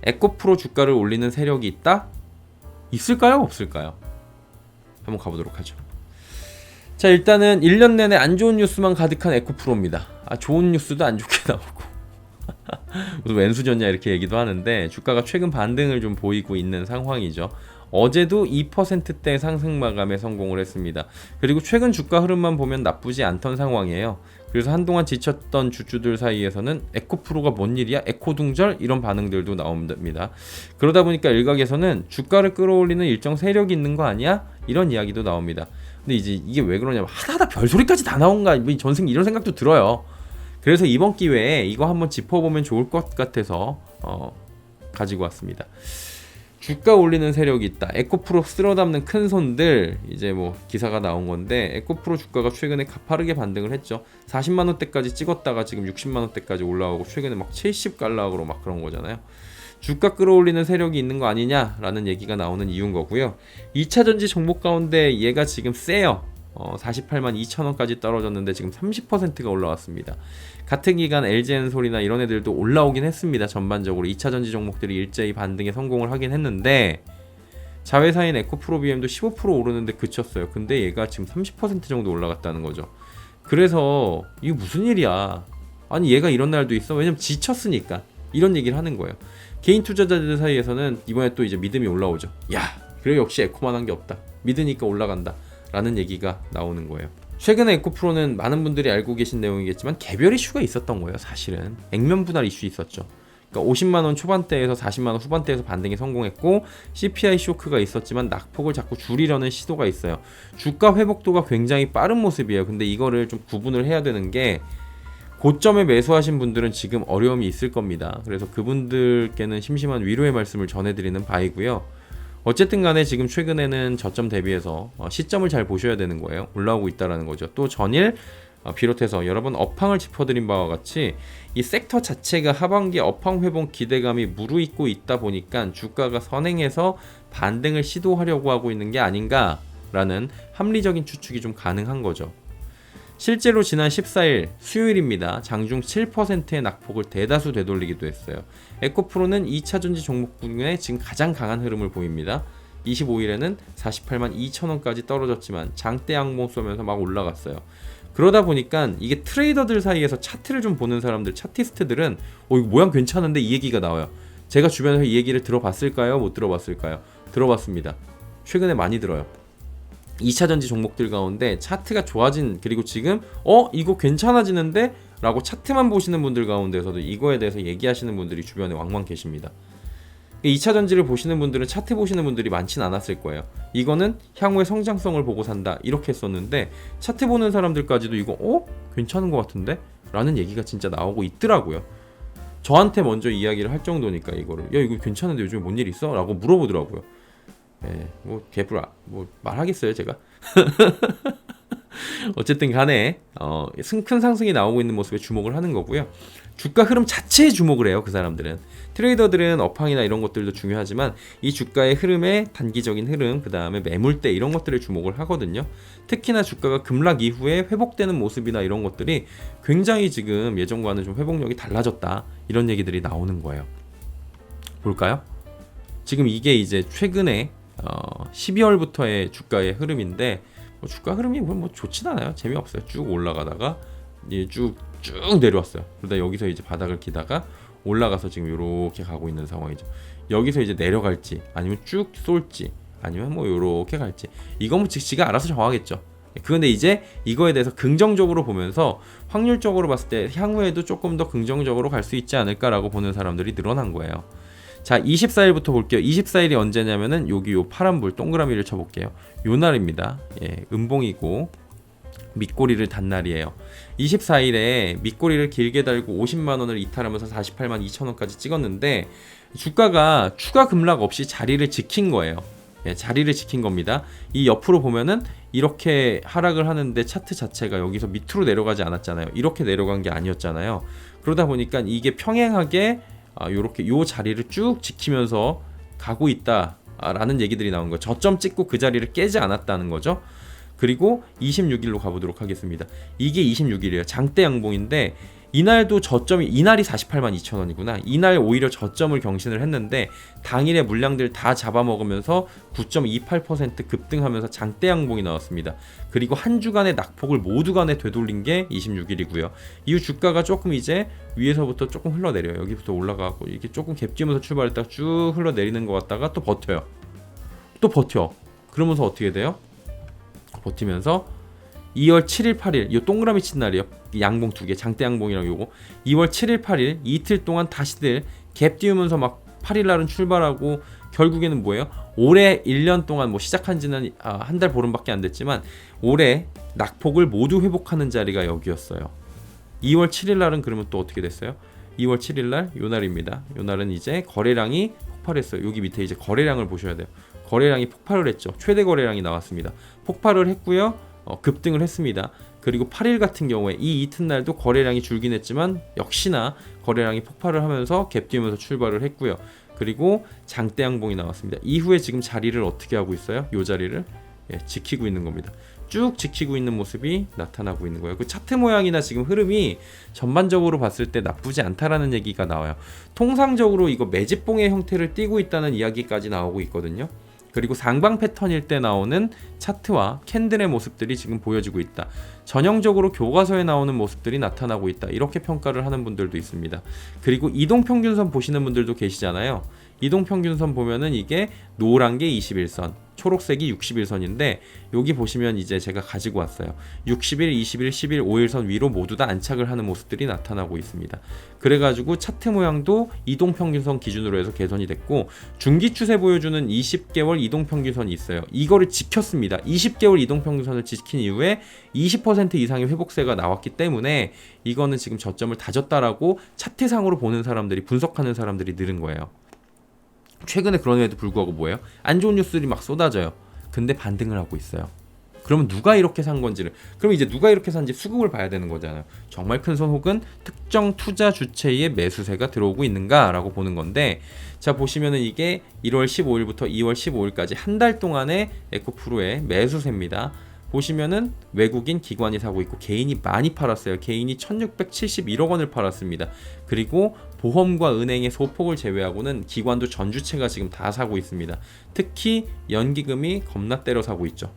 에코프로 주가를 올리는 세력이 있다? 있을까요? 없을까요? 한번 가보도록 하죠. 자, 일단은 1년 내내 안 좋은 뉴스만 가득한 에코프로입니다. 좋은 뉴스도 안 좋게 나오고 무슨 왼수졌냐 이렇게 얘기도 하는데 주가가 최근 반등을 좀 보이고 있는 상황이죠. 어제도 2%대 상승 마감에 성공을 했습니다. 그리고 최근 주가 흐름만 보면 나쁘지 않던 상황이에요. 그래서 한동안 지쳤던 주주들 사이에서는 에코프로가 뭔 일이야? 에코둥절? 이런 반응들도 나옵니다. 그러다 보니까 일각에서는 주가를 끌어올리는 일정 세력이 있는 거 아니야? 이런 이야기도 나옵니다. 근데 이제 이게 왜 그러냐면 하다하다 별소리까지 다 나온가 전생 이런 생각도 들어요. 그래서 이번 기회에 이거 한번 짚어보면 좋을 것 같아서 가지고 왔습니다. 주가 올리는 세력이 있다. 에코프로 쓸어담는 큰 손들, 이제 뭐 기사가 나온 건데 에코프로 주가가 최근에 가파르게 반등을 했죠. 40만 원대까지 찍었다가 지금 60만 원대까지 올라오고 최근에 막 70 갈락으로 막 그런 거잖아요. 주가 끌어올리는 세력이 있는 거 아니냐라는 얘기가 나오는 이유인 거고요. 2차전지 종목 가운데 얘가 지금 세요. 48만 2천 원까지 떨어졌는데 지금 30%가 올라왔습니다. 같은 기간 LG엔솔이나 이런 애들도 올라오긴 했습니다. 전반적으로 2차전지 종목들이 일제히 반등에 성공을 하긴 했는데 자회사인 에코프로비엠도 15% 오르는데 그쳤어요. 근데 얘가 지금 30% 정도 올라갔다는 거죠. 그래서 이게 무슨 일이야? 아니 얘가 이런 날도 있어? 왜냐면 지쳤으니까 이런 얘기를 하는 거예요. 개인 투자자들 사이에서는 이번에 또 이제 믿음이 올라오죠. 야, 그래 역시 에코만 한 게 없다. 믿으니까 올라간다. 라는 얘기가 나오는 거예요. 최근에 에코프로는 많은 분들이 알고 계신 내용이겠지만 개별 이슈가 있었던 거예요. 사실은 액면 분할 이슈 있었죠. 그러니까 50만원 초반대에서 40만원 후반대에서 반등에 성공했고 CPI 쇼크가 있었지만 낙폭을 자꾸 줄이려는 시도가 있어요. 주가 회복도가 굉장히 빠른 모습이에요. 근데 이거를 좀 구분을 해야 되는 게 고점에 매수하신 분들은 지금 어려움이 있을 겁니다. 그래서 그분들께는 심심한 위로의 말씀을 전해드리는 바이고요. 어쨌든 간에 지금 최근에는 저점 대비해서 시점을 잘 보셔야 되는 거예요. 올라오고 있다라는 거죠. 또 전일 비롯해서 여러 번 업황을 짚어드린 바와 같이 이 섹터 자체가 하반기 업황 회복 기대감이 무르익고 있다 보니까 주가가 선행해서 반등을 시도하려고 하고 있는 게 아닌가라는 합리적인 추측이 좀 가능한 거죠. 실제로 지난 14일 수요일입니다. 장중 7%의 낙폭을 대다수 되돌리기도 했어요. 에코프로는 2차전지 종목 중에 지금 가장 강한 흐름을 보입니다. 25일에는 48만 2천원까지 떨어졌지만 장대 양봉 쏘면서 막 올라갔어요. 그러다 보니까 이게 트레이더들 사이에서 차트를 좀 보는 사람들, 차티스트들은 이거 모양 괜찮은데 이 얘기가 나와요. 제가 주변에서 이 얘기를 들어봤을까요? 못 들어봤을까요? 들어봤습니다. 최근에 많이 들어요. 2차전지 종목들 가운데 차트가 좋아진, 그리고 지금 이거 괜찮아지는데? 라고 차트만 보시는 분들 가운데서도 이거에 대해서 얘기하시는 분들이 주변에 왕왕 계십니다. 2차전지를 보시는 분들은 차트 보시는 분들이 많진 않았을 거예요. 이거는 향후의 성장성을 보고 산다 이렇게 했었는데 차트 보는 사람들까지도 이거 괜찮은 것 같은데? 라는 얘기가 진짜 나오고 있더라고요. 저한테 먼저 이야기를 할 정도니까 이거를 야 이거 괜찮은데 요즘에 뭔 일 있어? 라고 물어보더라고요. 뭐 개불아 뭐 말하겠어요 제가. 어쨌든 간에 큰 상승이 나오고 있는 모습에 주목을 하는 거고요. 주가 흐름 자체에 주목을 해요. 그 사람들은. 트레이더들은 업황이나 이런 것들도 중요하지만 이 주가의 흐름의 단기적인 흐름, 그 다음에 매물대 이런 것들을 주목을 하거든요. 특히나 주가가 급락 이후에 회복되는 모습이나 이런 것들이 굉장히 지금 예전과는 좀 회복력이 달라졌다 이런 얘기들이 나오는 거예요. 볼까요? 지금 이게 이제 최근에 12월부터의 주가의 흐름인데 주가 흐름이 뭐 좋진 않아요. 재미없어요. 쭉 올라가다가 쭉 내려왔어요. 그러다 여기서 이제 바닥을 기다가 올라가서 지금 이렇게 가고 있는 상황이죠. 여기서 이제 내려갈지 아니면 쭉 쏠지 아니면 뭐 이렇게 갈지 이건 뭐 지가 알아서 정하겠죠. 그런데 이제 이거에 대해서 긍정적으로 보면서 확률적으로 봤을 때 향후에도 조금 더 긍정적으로 갈 수 있지 않을까라고 보는 사람들이 늘어난 거예요. 자, 24일부터 볼게요. 24일이 언제냐면은 여기 요 파란불 동그라미를 쳐볼게요. 요 날입니다. 음봉이고 밑꼬리를 단 날이에요. 24일에 밑꼬리를 길게 달고 50만원을 이탈하면서 48만 2천원까지 찍었는데 주가가 추가 급락 없이 자리를 지킨 거예요. 자리를 지킨 겁니다. 이 옆으로 보면은 이렇게 하락을 하는데 차트 자체가 여기서 밑으로 내려가지 않았잖아요. 이렇게 내려간 게 아니었잖아요. 그러다 보니까 이게 평행하게 요렇게 요 자리를 쭉 지키면서 가고 있다라는 얘기들이 나온 거예요. 저점 찍고 그 자리를 깨지 않았다는 거죠. 그리고 26일로 가보도록 하겠습니다. 이게 26일이에요. 장대 양봉인데 이날도 저점이 이날이 48만 2천 원이구나. 이날 오히려 저점을 경신을 했는데 당일에 물량들 다 잡아먹으면서 9.28% 급등하면서 장대 양봉이 나왔습니다. 그리고 한 주간의 낙폭을 모두 간에 되돌린 게 26일이고요. 이후 주가가 조금 이제 위에서부터 조금 흘러내려요. 여기부터 올라가고 이게 조금 갭지면서 출발했다가 쭉 흘러내리는 것 같다가 또 버텨요. 또 버텨. 그러면서 어떻게 돼요? 버티면서 2월 7일 8일 이 동그라미 친 날이요. 양봉 두 개, 장대 양봉이랑 요거 2월 7일 8일 이틀 동안 다시들 갭 띄우면서 막 8일 날은 출발하고 결국에는 뭐예요? 올해 1년 동안 뭐 시작한 지는 한 달 보름밖에 안 됐지만 올해 낙폭을 모두 회복하는 자리가 여기였어요. 2월 7일 날은 그러면 또 어떻게 됐어요? 2월 7일 날 요 날입니다. 요 날은 이제 거래량이 폭발했어요. 여기 밑에 이제 거래량을 보셔야 돼요. 거래량이 폭발을 했죠. 최대 거래량이 나왔습니다. 폭발을 했고요. 급등을 했습니다. 그리고 8일 같은 경우에 이 이튿날도 거래량이 줄긴 했지만 역시나 거래량이 폭발을 하면서 갭 띄우면서 출발을 했고요. 그리고 장대 양봉이 나왔습니다. 이후에 지금 자리를 어떻게 하고 있어요? 이 자리를 지키고 있는 겁니다. 쭉 지키고 있는 모습이 나타나고 있는 거예요. 그 차트 모양이나 지금 흐름이 전반적으로 봤을 때 나쁘지 않다라는 얘기가 나와요. 통상적으로 이거 매집봉의 형태를 띠고 있다는 이야기까지 나오고 있거든요. 그리고 상방 패턴일 때 나오는 차트와 캔들의 모습들이 지금 보여지고 있다. 전형적으로 교과서에 나오는 모습들이 나타나고 있다. 이렇게 평가를 하는 분들도 있습니다. 그리고 이동평균선 보시는 분들도 계시잖아요. 이동평균선 보면은 이게 노란 게 21선, 초록색이 60일선인데 여기 보시면 이제 제가 가지고 왔어요. 60일, 20일, 10일, 5일선 위로 모두 다 안착을 하는 모습들이 나타나고 있습니다. 그래가지고 차트 모양도 이동평균선 기준으로 해서 개선이 됐고 중기 추세 보여주는 20개월 이동평균선이 있어요. 이거를 지켰습니다. 20개월 이동평균선을 지킨 이후에 20% 이상의 회복세가 나왔기 때문에 이거는 지금 저점을 다졌다라고 차트상으로 보는 사람들이 분석하는 사람들이 늘은 거예요. 최근에 그럼에도 불구하고 뭐예요? 안 좋은 뉴스들이 막 쏟아져요. 근데 반등을 하고 있어요. 그러면 누가 이렇게 산 건지를, 그럼 이제 누가 이렇게 산지 수급을 봐야 되는 거잖아요. 정말 큰 손 혹은 특정 투자 주체의 매수세가 들어오고 있는가라고 보는 건데, 자 보시면은 이게 1월 15일부터 2월 15일까지 한 달 동안의 에코프로의 매수세입니다. 보시면은 외국인 기관이 사고 있고 개인이 많이 팔았어요. 개인이 1671억 원을 팔았습니다. 그리고 보험과 은행의 소폭을 제외하고는 기관도 전주체가 지금 다 사고 있습니다. 특히 연기금이 겁나 때려 사고 있죠.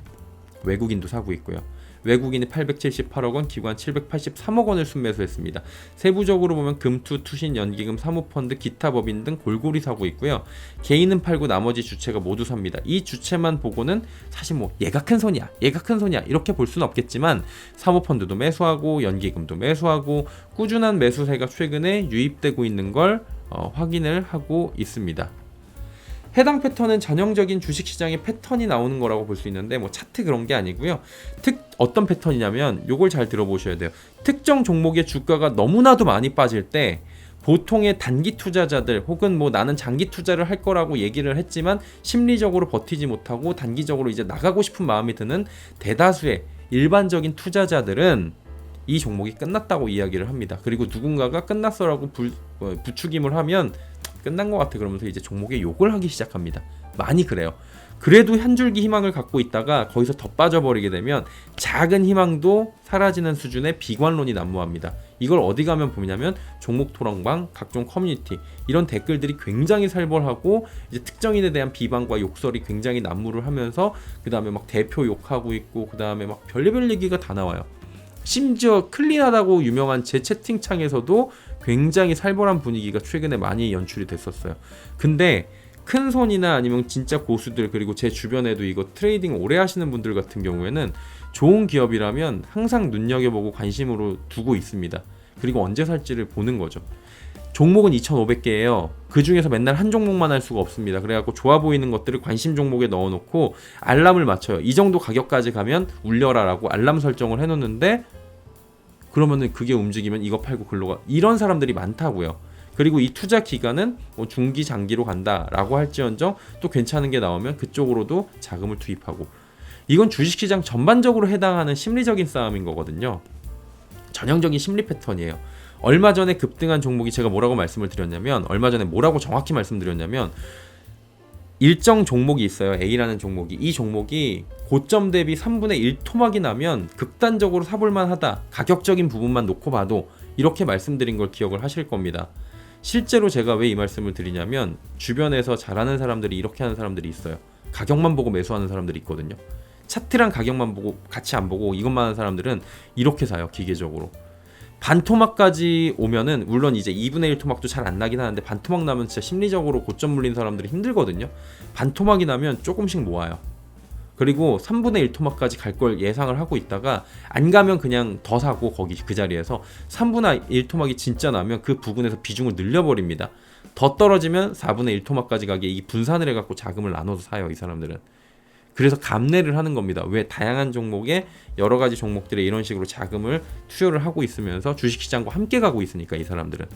외국인도 사고 있고요. 외국인이 878억 원, 기관 783억 원을 순매수했습니다. 세부적으로 보면 금투, 투신, 연기금, 사모펀드, 기타 법인 등 골고루 사고 있고요. 개인은 팔고 나머지 주체가 모두 삽니다. 이 주체만 보고는 사실 뭐 얘가 큰 손이야, 얘가 큰 손이야 이렇게 볼 수는 없겠지만 사모펀드도 매수하고 연기금도 매수하고 꾸준한 매수세가 최근에 유입되고 있는 걸 확인을 하고 있습니다. 해당 패턴은 전형적인 주식시장의 패턴이 나오는 거라고 볼 수 있는데 뭐 차트 그런 게 아니고요. 어떤 패턴이냐면 요걸 잘 들어보셔야 돼요. 특정 종목의 주가가 너무나도 많이 빠질 때 보통의 단기 투자자들 혹은 뭐 나는 장기 투자를 할 거라고 얘기를 했지만 심리적으로 버티지 못하고 단기적으로 이제 나가고 싶은 마음이 드는 대다수의 일반적인 투자자들은 이 종목이 끝났다고 이야기를 합니다. 그리고 누군가가 끝났어라고 부추김을 하면 끝난 것 같아 그러면서 이제 종목에 욕을 하기 시작합니다. 많이 그래요. 그래도 한 줄기 희망을 갖고 있다가 거기서 더 빠져버리게 되면 작은 희망도 사라지는 수준의 비관론이 난무합니다. 이걸 어디 가면 보냐면 종목 토론방, 각종 커뮤니티 이런 댓글들이 굉장히 살벌하고 이제 특정인에 대한 비방과 욕설이 굉장히 난무를 하면서 그 다음에 막 대표 욕하고 있고 그 다음에 막 별의별 얘기가 다 나와요. 심지어 클린하다고 유명한 제 채팅창에서도 굉장히 살벌한 분위기가 최근에 많이 연출이 됐었어요. 근데 큰 손이나 아니면 진짜 고수들 그리고 제 주변에도 이거 트레이딩 오래 하시는 분들 같은 경우에는 좋은 기업이라면 항상 눈여겨보고 관심으로 두고 있습니다. 그리고 언제 살지를 보는 거죠. 종목은 2,500개예요. 그 중에서 맨날 한 종목만 할 수가 없습니다. 그래갖고 좋아 보이는 것들을 관심 종목에 넣어놓고 알람을 맞춰요. 이 정도 가격까지 가면 울려라라고 알람 설정을 해놓는데 그러면은 그게 움직이면 이거 팔고 글로 가. 이런 사람들이 많다고요. 그리고 이 투자 기간은 뭐 중기 장기로 간다라고 할지언정 또 괜찮은 게 나오면 그쪽으로도 자금을 투입하고 이건 주식시장 전반적으로 해당하는 심리적인 싸움인 거거든요. 전형적인 심리 패턴이에요. 얼마 전에 급등한 종목이 제가 뭐라고 말씀을 드렸냐면 얼마 전에 뭐라고 정확히 말씀드렸냐면 일정 종목이 있어요. A라는 종목이. 이 종목이 고점 대비 3분의 1 토막이 나면 극단적으로 사볼만 하다. 가격적인 부분만 놓고 봐도 이렇게 말씀드린 걸 기억을 하실 겁니다. 실제로 제가 왜 이 말씀을 드리냐면 주변에서 잘하는 사람들이 이렇게 하는 사람들이 있어요. 가격만 보고 매수하는 사람들이 있거든요. 차트랑 가격만 보고 같이 안 보고 이것만 하는 사람들은 이렇게 사요. 기계적으로. 반토막까지 오면은 물론 이제 2분의 1 토막도 잘 안 나긴 하는데 반토막 나면 진짜 심리적으로 고점 물린 사람들이 힘들거든요. 반토막이 나면 조금씩 모아요. 그리고 3분의 1 토막까지 갈 걸 예상을 하고 있다가 안 가면 그냥 더 사고 거기 그 자리에서 3분의 1 토막이 진짜 나면 그 부분에서 비중을 늘려버립니다. 더 떨어지면 4분의 1 토막까지 가게 이 분산을 해갖고 자금을 나눠서 사요. 이 사람들은. 그래서 감내를 하는 겁니다. 왜 다양한 종목에 여러 가지 종목들에 이런 식으로 자금을 투여를 하고 있으면서 주식시장과 함께 가고 있으니까 이 사람들은.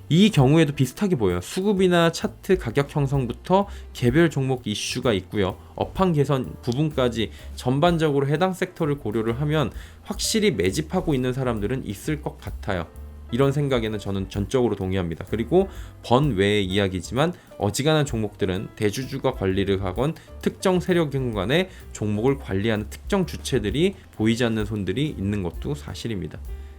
이 경우에도 비슷하게 보여요. 수급이나 차트 가격 형성부터 개별 종목 이슈가 있고요. 업황 개선 부분까지 전반적으로 해당 섹터를 고려를 하면 확실히 매집하고 있는 사람들은 있을 것 같아요. 이런 생각에는 저는 전적으로 동의합니다. 그리고 번외의 이야기지만 어지간한 종목들은 대주주가 관리를 하건 특정 세력인 간에 종목을 관리하는 특정 주체들이 보이지 않는 손들이 있는 것도 사실입니다.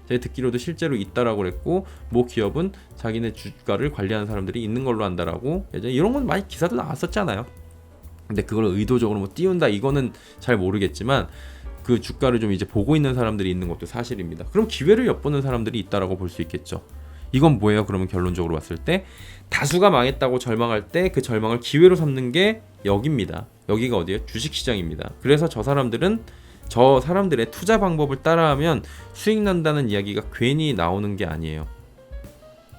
제가 듣기로도 실제로 있다라고 그랬고 모 기업은 자기네 주가를 관리하는 사람들이 있는 걸로 한다라고 예전에 이런 건 많이 기사도 나왔었잖아요. 근데 그걸 의도적으로 뭐 띄운다 이거는 잘 모르겠지만 그 주가를 좀 이제 보고 있는 사람들이 있는 것도 사실입니다. 그럼 기회를 엿보는 사람들이 있다라고 볼 수 있겠죠. 이건 뭐예요? 그러면 결론적으로 봤을 때 다수가 망했다고 절망할 때 그 절망을 기회로 삼는 게 여기입니다. 여기가 어디예요? 주식시장입니다. 그래서 저 사람들의 투자 방법을 따라하면 수익 난다는 이야기가 괜히 나오는 게 아니에요.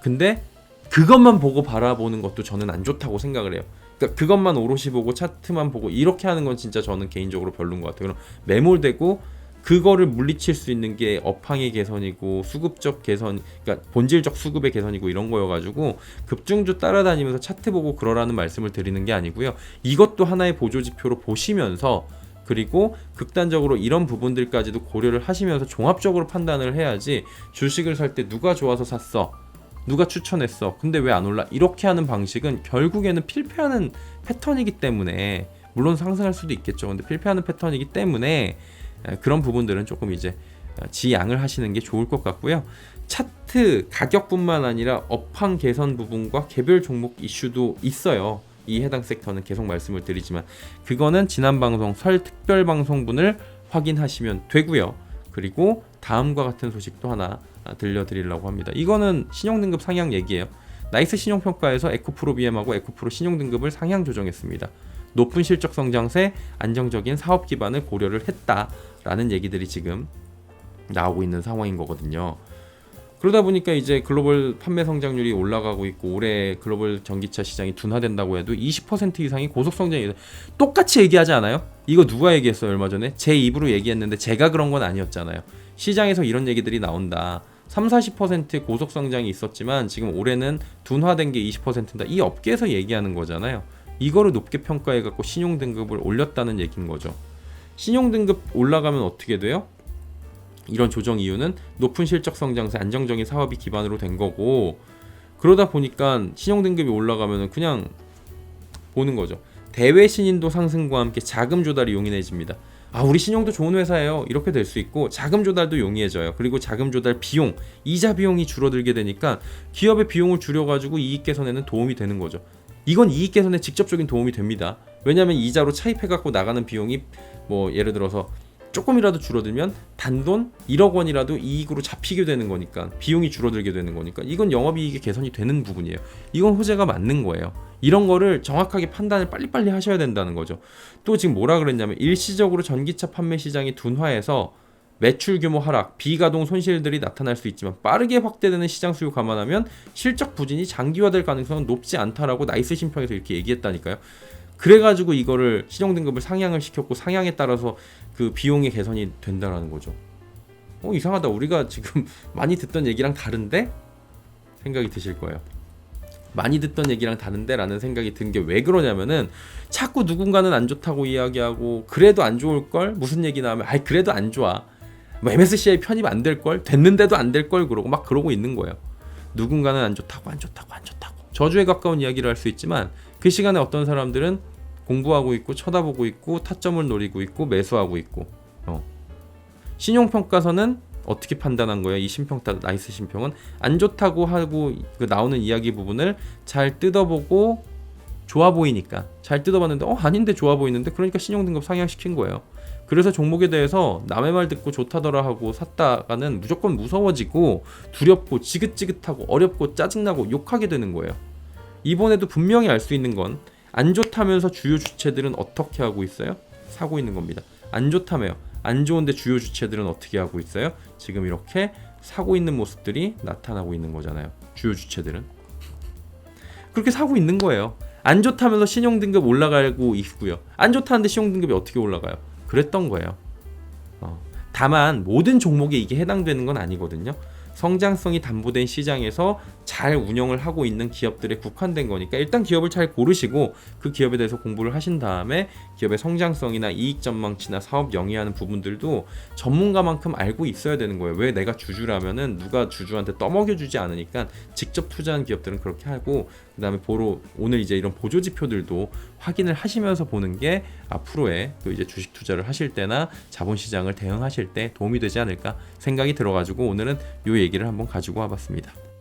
근데 그것만 보고 바라보는 것도 저는 안 좋다고 생각을 해요. 그러니까 그것만 오롯이 보고 차트만 보고 이렇게 하는 건 진짜 저는 개인적으로 별로인 것 같아요. 그럼 매몰되고 그거를 물리칠 수 있는 게 업황의 개선이고 수급적 개선, 그러니까 본질적 수급의 개선이고 이런 거여가지고 급등주 따라다니면서 차트 보고 그러라는 말씀을 드리는 게 아니고요. 이것도 하나의 보조지표로 보시면서 그리고 극단적으로 이런 부분들까지도 고려를 하시면서 종합적으로 판단을 해야지 주식을 살 때 누가 좋아서 샀어? 누가 추천했어? 근데 왜 안 올라? 이렇게 하는 방식은 결국에는 필패하는 패턴이기 때문에 물론 상승할 수도 있겠죠. 근데 필패하는 패턴이기 때문에 그런 부분들은 조금 이제 지양을 하시는 게 좋을 것 같고요. 차트 가격뿐만 아니라 업황 개선 부분과 개별 종목 이슈도 있어요. 이 해당 섹터는 계속 말씀을 드리지만 그거는 지난 방송 설 특별 방송분을 확인하시면 되고요. 그리고 다음과 같은 소식도 하나 들려드리려고 합니다. 이거는 신용등급 상향 얘기예요. 나이스 신용평가에서 에코프로 BM하고 에코프로 신용등급을 상향 조정했습니다. 높은 실적 성장세, 안정적인 사업 기반을 고려를 했다라는 얘기들이 지금 나오고 있는 상황인 거거든요. 그러다 보니까 이제 글로벌 판매 성장률이 올라가고 있고 올해 글로벌 전기차 시장이 둔화된다고 해도 20% 이상이 고속 성장이 똑같이 얘기하지 않아요? 이거 누가 얘기했어요 얼마 전에? 제 입으로 얘기했는데 제가 그런 건 아니었잖아요. 시장에서 이런 얘기들이 나온다. 30-40%의 고속 성장이 있었지만 지금 올해는 둔화된 게 20%다. 이 업계에서 얘기하는 거잖아요. 이거를 높게 평가해 갖고 신용 등급을 올렸다는 얘기인 거죠. 신용 등급 올라가면 어떻게 돼요? 이런 조정 이유는 높은 실적 성장세, 안정적인 사업이 기반으로 된 거고 그러다 보니까 신용 등급이 올라가면 그냥 보는 거죠. 대외 신인도 상승과 함께 자금 조달이 용이해집니다. 아, 우리 신용도 좋은 회사예요. 이렇게 될 수 있고 자금 조달도 용이해져요. 그리고 자금 조달 비용, 이자 비용이 줄어들게 되니까 기업의 비용을 줄여가지고 이익 개선에는 도움이 되는 거죠. 이건 이익 개선에 직접적인 도움이 됩니다. 왜냐하면 이자로 차입해갖고 나가는 비용이 뭐 예를 들어서 조금이라도 줄어들면 단돈 1억 원이라도 이익으로 잡히게 되는 거니까 비용이 줄어들게 되는 거니까 이건 영업이익의 개선이 되는 부분이에요. 이건 호재가 맞는 거예요. 이런 거를 정확하게 판단을 빨리빨리 하셔야 된다는 거죠. 또 지금 뭐라 그랬냐면 일시적으로 전기차 판매 시장이 둔화해서 매출 규모 하락, 비가동 손실들이 나타날 수 있지만 빠르게 확대되는 시장 수요 감안하면 실적 부진이 장기화될 가능성은 높지 않다라고 나이스 심평에서 이렇게 얘기했다니까요. 그래가지고 이거를 신용등급을 상향을 시켰고 상향에 따라서 그 비용의 개선이 된다라는 거죠. 이상하다. 우리가 지금 많이 듣던 얘기랑 다른데? 생각이 드실 거예요. 많이 듣던 얘기랑 다른데? 라는 생각이 든 게 왜 그러냐면은 자꾸 누군가는 안 좋다고 이야기하고 그래도 안 좋을걸? 무슨 얘기 나오면 그래도 안 좋아. 뭐 MSCI 편입 안 될걸? 됐는데도 안 될걸? 그러고 막 그러고 있는 거예요. 누군가는 안 좋다고 저주에 가까운 이야기를 할 수 있지만 그 시간에 어떤 사람들은 공부하고 있고 쳐다보고 있고 타점을 노리고 있고 매수하고 있고. 신용평가서는 어떻게 판단한 거예요? 이 신평가 나이스 신평은 안 좋다고 하고 그 나오는 이야기 부분을 잘 뜯어보고 좋아 보이니까 잘 뜯어봤는데 아닌데 좋아 보이는데 그러니까 신용등급 상향시킨 거예요. 그래서 종목에 대해서 남의 말 듣고 좋다더라 하고 샀다가는 무조건 무서워지고 두렵고 지긋지긋하고 어렵고 짜증나고 욕하게 되는 거예요. 이번에도 분명히 알 수 있는 건 안 좋다면서 주요 주체들은 어떻게 하고 있어요? 사고 있는 겁니다. 안 좋다며요. 안 좋은데 주요 주체들은 어떻게 하고 있어요? 지금 이렇게 사고 있는 모습들이 나타나고 있는 거잖아요. 주요 주체들은 그렇게 사고 있는 거예요. 안 좋다면서 신용등급 올라가고 있고요. 안 좋다는데 신용등급이 어떻게 올라가요? 그랬던 거예요. 다만 모든 종목에 이게 해당되는 건 아니거든요. 성장성이 담보된 시장에서 잘 운영을 하고 있는 기업들에 국한된 거니까 일단 기업을 잘 고르시고 그 기업에 대해서 공부를 하신 다음에 기업의 성장성이나 이익 전망치나 사업 영위하는 부분들도 전문가만큼 알고 있어야 되는 거예요. 왜 내가 주주라면은 누가 주주한테 떠먹여주지 않으니까 직접 투자한 기업들은 그렇게 하고 그 다음에 오늘 이제 이런 보조 지표들도 확인을 하시면서 보는 게 앞으로의 또 이제 주식 투자를 하실 때나 자본시장을 대응하실 때 도움이 되지 않을까 생각이 들어가지고 오늘은 요 얘기를 한번 가지고 와봤습니다.